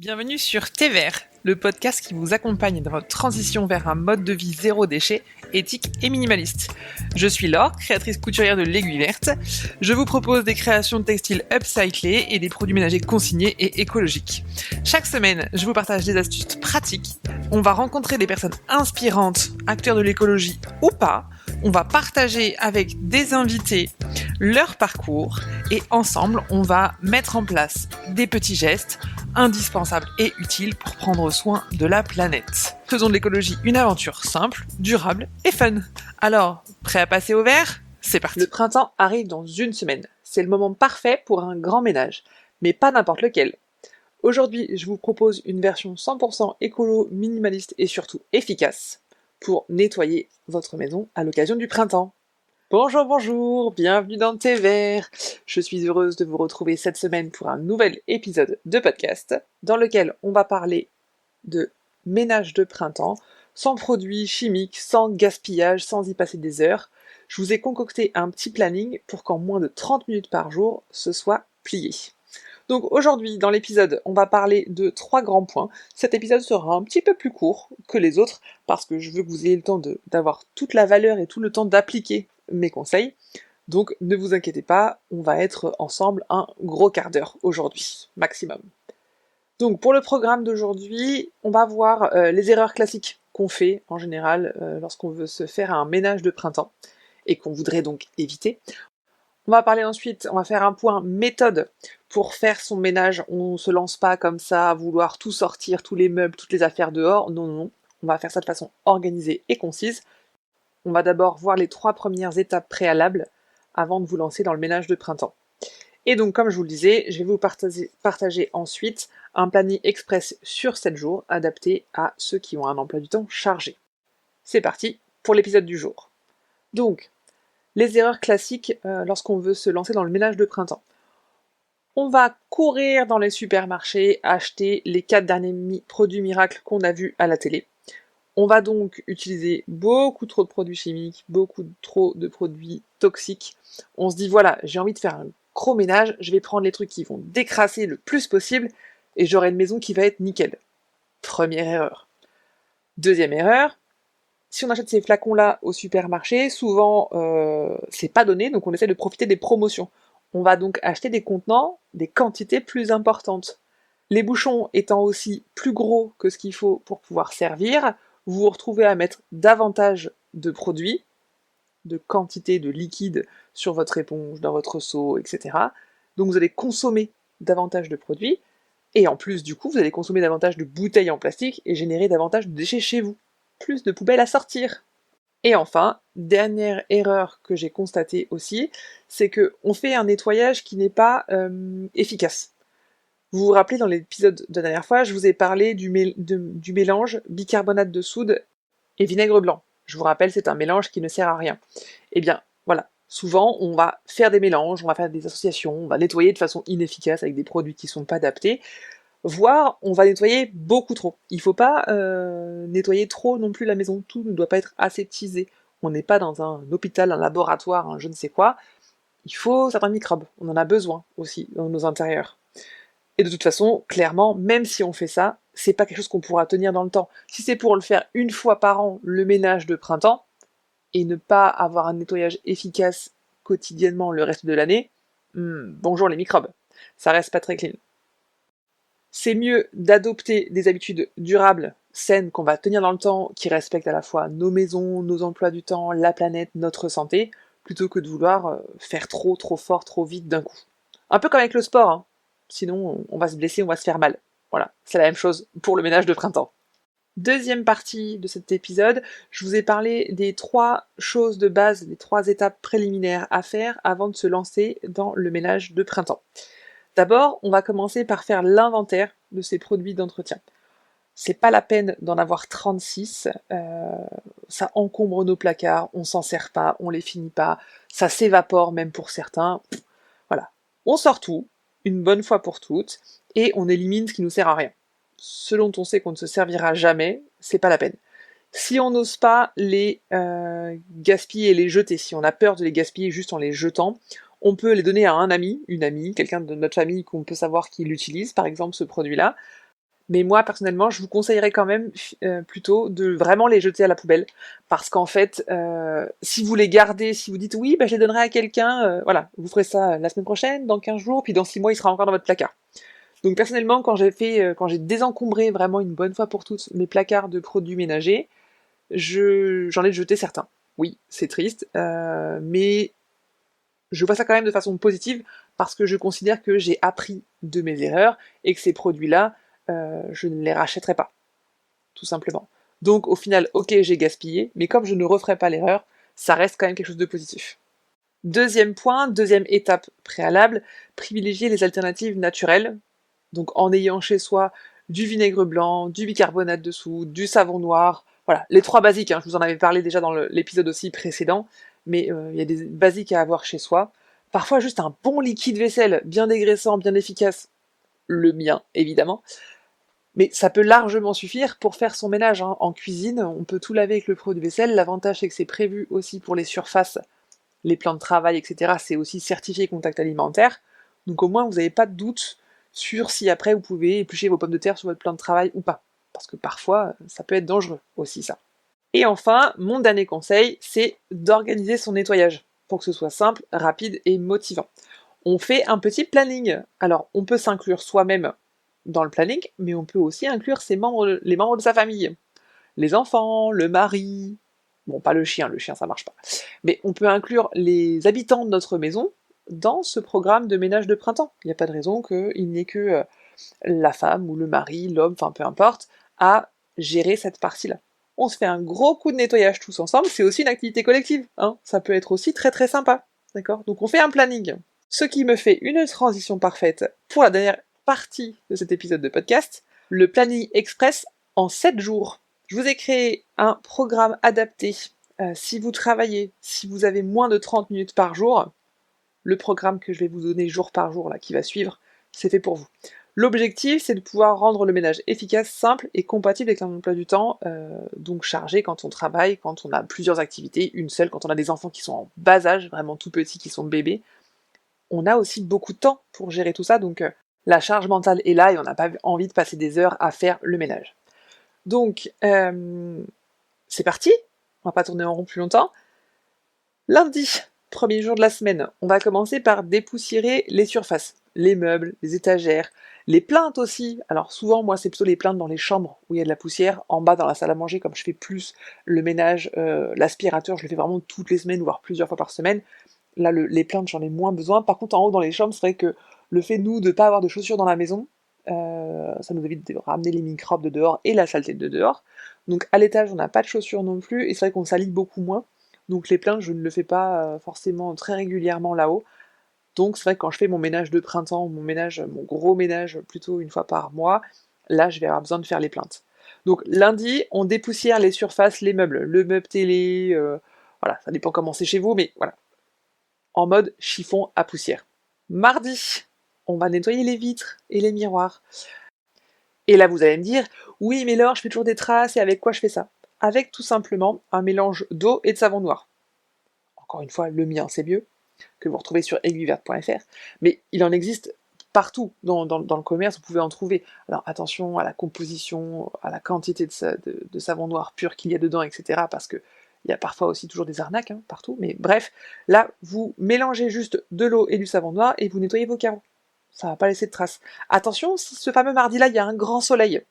Bienvenue sur Thé Vert, le podcast qui vous accompagne dans votre transition vers un mode de vie zéro déchet, éthique et minimaliste. Je suis Laure, créatrice couturière de l'Aiguille Verte. Je vous propose des créations de textiles upcyclés et des produits ménagers consignés et écologiques. Chaque semaine, je vous partage des astuces pratiques. On va rencontrer des personnes inspirantes, acteurs de l'écologie ou pas. On va partager avec des invités leur parcours et ensemble, on va mettre en place des petits gestes indispensables et utiles pour prendre soin de la planète. Faisons de l'écologie une aventure simple, durable et fun. Alors, prêt à passer au vert ? C'est parti. Le printemps arrive dans une semaine. C'est le moment parfait pour un grand ménage, mais pas n'importe lequel. Aujourd'hui, je vous propose une version 100% écolo, minimaliste et surtout efficace pour nettoyer votre maison à l'occasion du printemps. Bonjour, bienvenue dans Thé Vert. Je suis heureuse de vous retrouver cette semaine pour un nouvel épisode de podcast dans lequel on va parler de ménage de printemps, sans produits chimiques, sans gaspillage, sans y passer des heures. Je vous ai concocté un petit planning pour qu'en moins de 30 minutes par jour, ce soit plié. Donc aujourd'hui, dans l'épisode, on va parler de 3 grands points. Cet épisode sera un petit peu plus court que les autres, parce que je veux que vous ayez le temps d'avoir toute la valeur et tout le temps d'appliquer mes conseils. Donc ne vous inquiétez pas, on va être ensemble un gros quart d'heure aujourd'hui, maximum. Donc pour le programme d'aujourd'hui, on va voir les erreurs classiques qu'on fait en général lorsqu'on veut se faire un ménage de printemps, et qu'on voudrait donc éviter. On va parler ensuite, on va faire un point méthode pour faire son ménage. On ne se lance pas comme ça à vouloir tout sortir, tous les meubles, toutes les affaires dehors. Non. On va faire ça de façon organisée et concise. On va d'abord voir les 3 premières étapes préalables avant de vous lancer dans le ménage de printemps. Et donc, comme je vous le disais, je vais vous partager ensuite un planning express sur 7 jours adapté à ceux qui ont un emploi du temps chargé. C'est parti pour l'épisode du jour. Donc, les erreurs classiques lorsqu'on veut se lancer dans le ménage de printemps. On va courir dans les supermarchés, acheter les 4 derniers produits miracles qu'on a vus à la télé. On va donc utiliser beaucoup trop de produits chimiques, beaucoup trop de produits toxiques. On se dit voilà, j'ai envie de faire un gros ménage, je vais prendre les trucs qui vont décrasser le plus possible et j'aurai une maison qui va être nickel. Première erreur. Deuxième erreur, si on achète ces flacons-là au supermarché, souvent c'est pas donné, donc on essaie de profiter des promotions. On va donc acheter des contenants, des quantités plus importantes. Les bouchons étant aussi plus gros que ce qu'il faut pour pouvoir servir, vous vous retrouvez à mettre davantage de produits, de quantité de liquide sur votre éponge, dans votre seau, etc. Donc vous allez consommer davantage de produits, et en plus du coup vous allez consommer davantage de bouteilles en plastique et générer davantage de déchets chez vous. Plus de poubelles à sortir. Et enfin, dernière erreur que j'ai constatée aussi, c'est que on fait un nettoyage qui n'est pas efficace. Vous vous rappelez dans l'épisode de la dernière fois, je vous ai parlé du mélange bicarbonate de soude et vinaigre blanc. Je vous rappelle, c'est un mélange qui ne sert à rien. Eh bien, voilà. Souvent, on va faire des mélanges, on va faire des associations, on va nettoyer de façon inefficace avec des produits qui ne sont pas adaptés, voire on va nettoyer beaucoup trop. Il ne faut pas nettoyer trop non plus la maison, tout ne doit pas être aseptisé. On n'est pas dans un hôpital, un laboratoire, un je ne sais quoi. Il faut certains microbes, on en a besoin aussi dans nos intérieurs. Et de toute façon, clairement, même si on fait ça, c'est pas quelque chose qu'on pourra tenir dans le temps. Si c'est pour le faire une fois par an, le ménage de printemps, et ne pas avoir un nettoyage efficace quotidiennement le reste de l'année, bonjour les microbes, ça reste pas très clean. C'est mieux d'adopter des habitudes durables, saines, qu'on va tenir dans le temps, qui respectent à la fois nos maisons, nos emplois du temps, la planète, notre santé, plutôt que de vouloir faire trop fort, trop vite d'un coup. Un peu comme avec le sport, hein. Sinon on va se blesser, on va se faire mal. Voilà, c'est la même chose pour le ménage de printemps. Deuxième partie de cet épisode, je vous ai parlé des 3 choses de base, des 3 étapes préliminaires à faire avant de se lancer dans le ménage de printemps. D'abord, on va commencer par faire l'inventaire de ces produits d'entretien. C'est pas la peine d'en avoir 36, ça encombre nos placards, on s'en sert pas, on les finit pas, ça s'évapore même pour certains. Voilà. On sort tout, une bonne fois pour toutes, et on élimine ce qui nous sert à rien. Ce dont on sait qu'on ne se servira jamais, c'est pas la peine. Si on n'ose pas les gaspiller et les jeter, si on a peur de les gaspiller juste en les jetant, on peut les donner à un ami, une amie, quelqu'un de notre famille qu'on peut savoir qui l'utilise, par exemple ce produit-là. Mais moi, personnellement, je vous conseillerais quand même plutôt de vraiment les jeter à la poubelle. Parce qu'en fait, si vous les gardez, si vous dites oui, bah, je les donnerai à quelqu'un, voilà, vous ferez ça la semaine prochaine, dans 15 jours, puis dans 6 mois, il sera encore dans votre placard. Donc personnellement, quand j'ai désencombré vraiment une bonne fois pour toutes mes placards de produits ménagers, j'en ai jeté certains. Oui, c'est triste, mais je vois ça quand même de façon positive parce que je considère que j'ai appris de mes erreurs et que ces produits-là, je ne les rachèterai pas, tout simplement. Donc au final, ok, j'ai gaspillé, mais comme je ne referai pas l'erreur, ça reste quand même quelque chose de positif. Deuxième point, deuxième étape préalable, privilégier les alternatives naturelles, donc en ayant chez soi du vinaigre blanc, du bicarbonate de soude, du savon noir, voilà, les trois basiques, hein, je vous en avais parlé déjà dans l'épisode aussi précédent, mais il y a des basiques à avoir chez soi. Parfois juste un bon liquide vaisselle, bien dégraissant, bien efficace, le mien évidemment, mais ça peut largement suffire pour faire son ménage, hein. En cuisine, on peut tout laver avec le produit vaisselle, l'avantage c'est que c'est prévu aussi pour les surfaces, les plans de travail, etc. C'est aussi certifié contact alimentaire, donc au moins vous n'avez pas de doute sur si après vous pouvez éplucher vos pommes de terre sur votre plan de travail ou pas. Parce que parfois, ça peut être dangereux aussi ça. Et enfin, mon dernier conseil, c'est d'organiser son nettoyage pour que ce soit simple, rapide et motivant. On fait un petit planning. Alors, on peut s'inclure soi-même dans le planning, mais on peut aussi inclure les membres de sa famille. Les enfants, le mari, bon, pas le chien ça marche pas. Mais on peut inclure les habitants de notre maison dans ce programme de ménage de printemps. Il n'y a pas de raison qu'il n'y ait que la femme ou le mari, l'homme, enfin peu importe, à gérer cette partie-là. On se fait un gros coup de nettoyage tous ensemble, c'est aussi une activité collective, hein. Ça peut être aussi très très sympa, d'accord? Donc on fait un planning. Ce qui me fait une transition parfaite pour la dernière partie de cet épisode de podcast, le planning express en 7 jours. Je vous ai créé un programme adapté. Si vous travaillez, si vous avez moins de 30 minutes par jour, le programme que je vais vous donner jour par jour, là, qui va suivre, c'est fait pour vous. L'objectif, c'est de pouvoir rendre le ménage efficace, simple et compatible avec un emploi du temps, donc chargé quand on travaille, quand on a plusieurs activités, une seule, quand on a des enfants qui sont en bas âge, vraiment tout petits, qui sont bébés. On a aussi beaucoup de temps pour gérer tout ça, donc la charge mentale est là et on n'a pas envie de passer des heures à faire le ménage. Donc, c'est parti, on va pas tourner en rond plus longtemps. Lundi, premier jour de la semaine, on va commencer par dépoussiérer les surfaces, les meubles, les étagères, les plinthes aussi. Alors souvent, moi, c'est plutôt les plinthes dans les chambres où il y a de la poussière. En bas, dans la salle à manger, comme je fais plus le ménage, l'aspirateur, je le fais vraiment toutes les semaines, voire plusieurs fois par semaine. Là, les plinthes, j'en ai moins besoin. Par contre, en haut, dans les chambres, c'est vrai que le fait, nous, de ne pas avoir de chaussures dans la maison, ça nous évite de ramener les microbes de dehors et la saleté de dehors. Donc à l'étage, on n'a pas de chaussures non plus, et c'est vrai qu'on salit beaucoup moins. Donc les plinthes, je ne le fais pas forcément très régulièrement là-haut. Donc c'est vrai que quand je fais mon ménage de printemps, mon gros ménage plutôt une fois par mois, là je vais avoir besoin de faire les plinthes. Donc lundi, on dépoussière les surfaces, les meubles, le meuble télé, voilà, ça dépend comment c'est chez vous, mais voilà, en mode chiffon à poussière. Mardi, on va nettoyer les vitres et les miroirs. Et là vous allez me dire, oui mais Laure, je fais toujours des traces, et avec quoi je fais ça? Avec tout simplement un mélange d'eau et de savon noir. Encore une fois, le mien c'est mieux, que vous retrouvez sur aiguilleverte.fr, mais il en existe partout dans le commerce, vous pouvez en trouver. Alors attention à la composition, à la quantité de savon noir pur qu'il y a dedans, etc. Parce que il y a parfois aussi toujours des arnaques, hein, partout, mais bref, là, vous mélangez juste de l'eau et du savon noir et vous nettoyez vos carreaux. Ça va pas laisser de traces. Attention, si ce fameux mardi-là, il y a un grand soleil,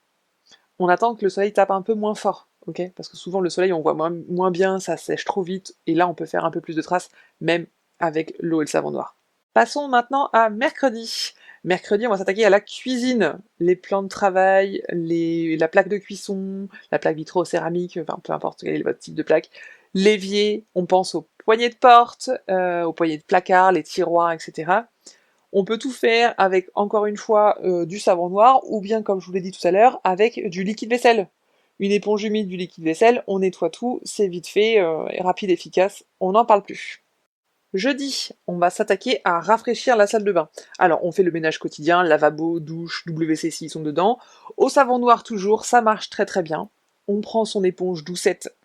on attend que le soleil tape un peu moins fort, ok? Parce que souvent le soleil on voit moins bien, ça sèche trop vite, et là on peut faire un peu plus de traces, même avec l'eau et le savon noir. Passons maintenant à mercredi. Mercredi, on va s'attaquer à la cuisine. Les plans de travail, la plaque de cuisson, la plaque vitro-céramique, enfin peu importe quel est votre type de plaque, l'évier, on pense aux poignées de porte, aux poignées de placard, les tiroirs, etc. On peut tout faire avec, encore une fois, du savon noir, ou bien, comme je vous l'ai dit tout à l'heure, avec du liquide vaisselle. Une éponge humide, du liquide vaisselle, on nettoie tout, c'est vite fait, rapide, efficace, on n'en parle plus. Jeudi, on va s'attaquer à rafraîchir la salle de bain. Alors, on fait le ménage quotidien, lavabo, douche, WC s'ils sont dedans. Au savon noir toujours, ça marche très très bien. On prend son éponge doucette,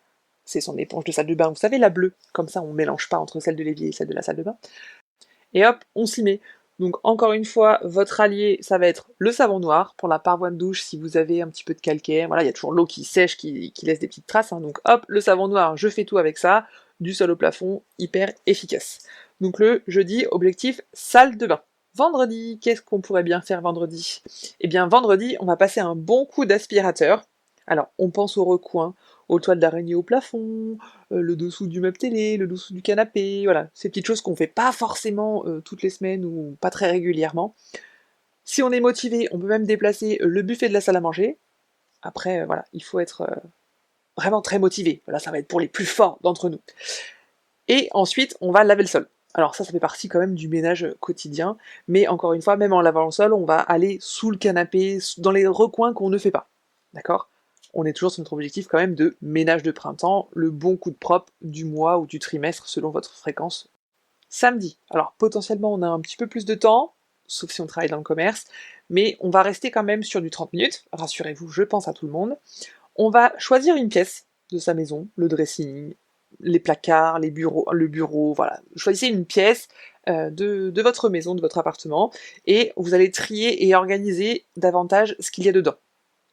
c'est son éponge de salle de bain, vous savez, la bleue, comme ça on mélange pas entre celle de l'évier et celle de la salle de bain. Et hop, on s'y met. Donc encore une fois, votre allié, ça va être le savon noir pour la paroi de douche si vous avez un petit peu de calcaire. Voilà, il y a toujours l'eau qui sèche, qui laisse des petites traces. Hein. Donc hop, le savon noir, je fais tout avec ça. Du sol au plafond, hyper efficace. Donc le jeudi, objectif, salle de bain. Vendredi, qu'est-ce qu'on pourrait bien faire vendredi? Eh bien vendredi, on va passer un bon coup d'aspirateur. Alors, on pense au recoin, aux toiles d'araignée au plafond, le dessous du meuble télé, le dessous du canapé, voilà, ces petites choses qu'on fait pas forcément toutes les semaines ou pas très régulièrement. Si on est motivé, on peut même déplacer le buffet de la salle à manger. Après, voilà, il faut être vraiment très motivé. Voilà, ça va être pour les plus forts d'entre nous. Et ensuite, on va laver le sol. Alors ça fait partie quand même du ménage quotidien, mais encore une fois, même en lavant le sol, on va aller sous le canapé, dans les recoins qu'on ne fait pas. D'accord? On est toujours sur notre objectif quand même de ménage de printemps, le bon coup de propre du mois ou du trimestre selon votre fréquence. Samedi, alors potentiellement on a un petit peu plus de temps, sauf si on travaille dans le commerce, mais on va rester quand même sur du 30 minutes, rassurez-vous, je pense à tout le monde. On va choisir une pièce de sa maison, le dressing, les placards, le bureau, voilà. Choisissez une pièce de votre maison, de votre appartement, et vous allez trier et organiser davantage ce qu'il y a dedans.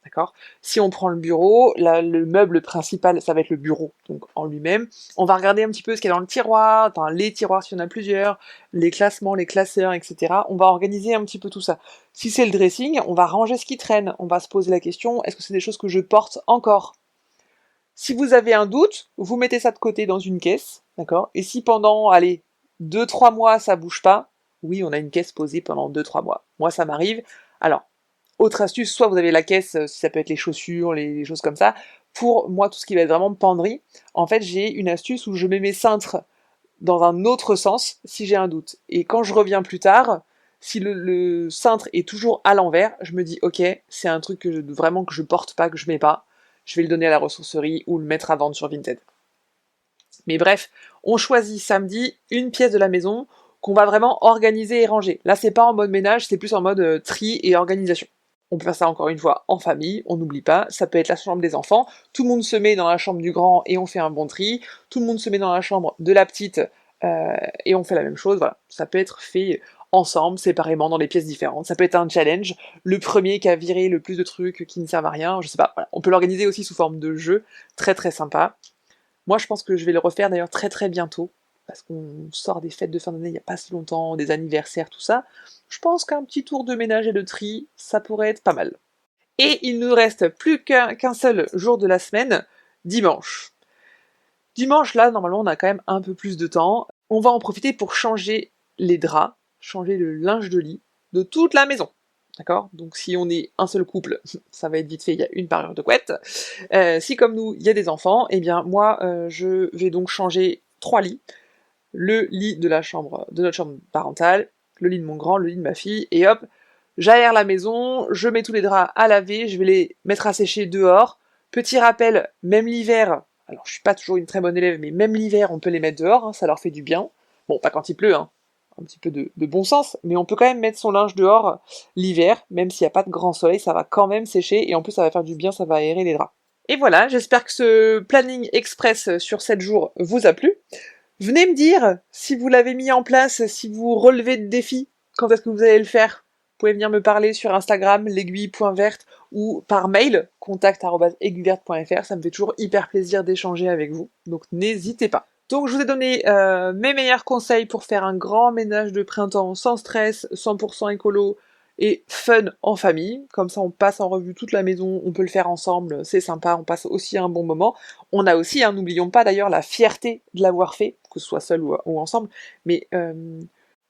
D'accord? Si on prend le bureau, le meuble principal, ça va être le bureau, donc en lui-même. On va regarder un petit peu ce qu'il y a dans le tiroir, dans les tiroirs s'il y en a plusieurs, les classements, les classeurs, etc. On va organiser un petit peu tout ça. Si c'est le dressing, on va ranger ce qui traîne. On va se poser la question, est-ce que c'est des choses que je porte encore? Si vous avez un doute, vous mettez ça de côté dans une caisse, d'accord? Et si pendant, allez, 2-3 mois ça bouge pas, oui, on a une caisse posée pendant 2-3 mois. Moi, ça m'arrive. Alors, autre astuce, soit vous avez la caisse, si ça peut être les chaussures, les choses comme ça. Pour moi, tout ce qui va être vraiment penderie, en fait, j'ai une astuce où je mets mes cintres dans un autre sens si j'ai un doute. Et quand je reviens plus tard, si le cintre est toujours à l'envers, je me dis, ok, c'est un truc vraiment que je porte pas, que je mets pas. Je vais le donner à la ressourcerie ou le mettre à vendre sur Vinted. Mais bref, on choisit samedi une pièce de la maison qu'on va vraiment organiser et ranger. Là, c'est pas en mode ménage, c'est plus en mode tri et organisation. On peut faire ça encore une fois en famille, on n'oublie pas, ça peut être la chambre des enfants, tout le monde se met dans la chambre du grand et on fait un bon tri, tout le monde se met dans la chambre de la petite et on fait la même chose, voilà. Ça peut être fait ensemble, séparément, dans des pièces différentes, ça peut être un challenge, le premier qui a viré le plus de trucs qui ne servent à rien, je sais pas, voilà. On peut l'organiser aussi sous forme de jeu, très très sympa. Moi je pense que je vais le refaire d'ailleurs très très bientôt, parce qu'on sort des fêtes de fin d'année il n'y a pas si longtemps, des anniversaires, tout ça. Je pense qu'un petit tour de ménage et de tri, ça pourrait être pas mal. Et il nous reste plus qu'un seul jour de la semaine, dimanche. Dimanche, là, normalement, on a quand même un peu plus de temps. On va en profiter pour changer les draps, changer le linge de lit de toute la maison. D'accord? Donc si on est un seul couple, ça va être vite fait, il y a une parure de couette. Si comme nous, il y a des enfants, eh bien moi, je vais donc changer 3 lits. Le lit de notre chambre parentale, le lit de mon grand, le lit de ma fille, et hop, j'aère la maison, je mets tous les draps à laver, je vais les mettre à sécher dehors. Petit rappel, même l'hiver, alors je suis pas toujours une très bonne élève, mais même l'hiver, on peut les mettre dehors, hein, ça leur fait du bien. Bon, pas quand il pleut, hein, un petit peu de bon sens, mais on peut quand même mettre son linge dehors l'hiver, même s'il n'y a pas de grand soleil, ça va quand même sécher, et en plus ça va faire du bien, ça va aérer les draps. Et voilà, j'espère que ce planning express sur 7 jours vous a plu. Venez me dire si vous l'avez mis en place, si vous relevez de défis, quand est-ce que vous allez le faire. Vous pouvez venir me parler sur Instagram, l'aiguille.verte, ou par mail, contact@aiguilleverte.fr, ça me fait toujours hyper plaisir d'échanger avec vous, donc n'hésitez pas. Donc je vous ai donné mes meilleurs conseils pour faire un grand ménage de printemps sans stress, 100% écolo, et fun en famille, comme ça on passe en revue toute la maison, on peut le faire ensemble, c'est sympa, on passe aussi un bon moment. On a aussi, hein, n'oublions pas d'ailleurs, la fierté de l'avoir fait, que ce soit seul ou ensemble, mais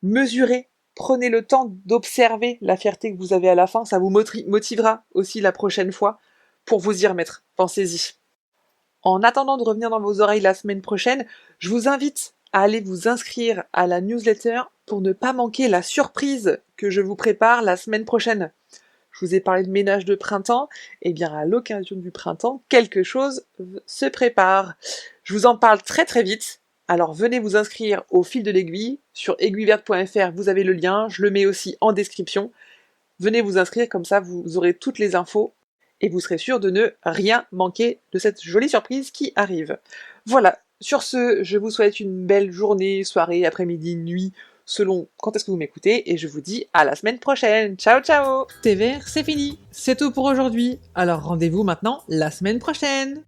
mesurez, prenez le temps d'observer la fierté que vous avez à la fin, ça vous motivera aussi la prochaine fois pour vous y remettre, pensez-y. En attendant de revenir dans vos oreilles la semaine prochaine, je vous invite à aller vous inscrire à la newsletter pour ne pas manquer la surprise que je vous prépare la semaine prochaine. Je vous ai parlé de ménage de printemps, et bien à l'occasion du printemps, quelque chose se prépare. Je vous en parle très très vite, alors venez vous inscrire au fil de l'aiguille, sur aiguilleverte.fr vous avez le lien, je le mets aussi en description. Venez vous inscrire, comme ça vous aurez toutes les infos, et vous serez sûr de ne rien manquer de cette jolie surprise qui arrive. Voilà, sur ce, je vous souhaite une belle journée, soirée, après-midi, nuit, selon quand est-ce que vous m'écoutez, et je vous dis à la semaine prochaine. Ciao ciao! Thé vert, c'est fini, c'est tout pour aujourd'hui. Alors rendez-vous maintenant la semaine prochaine.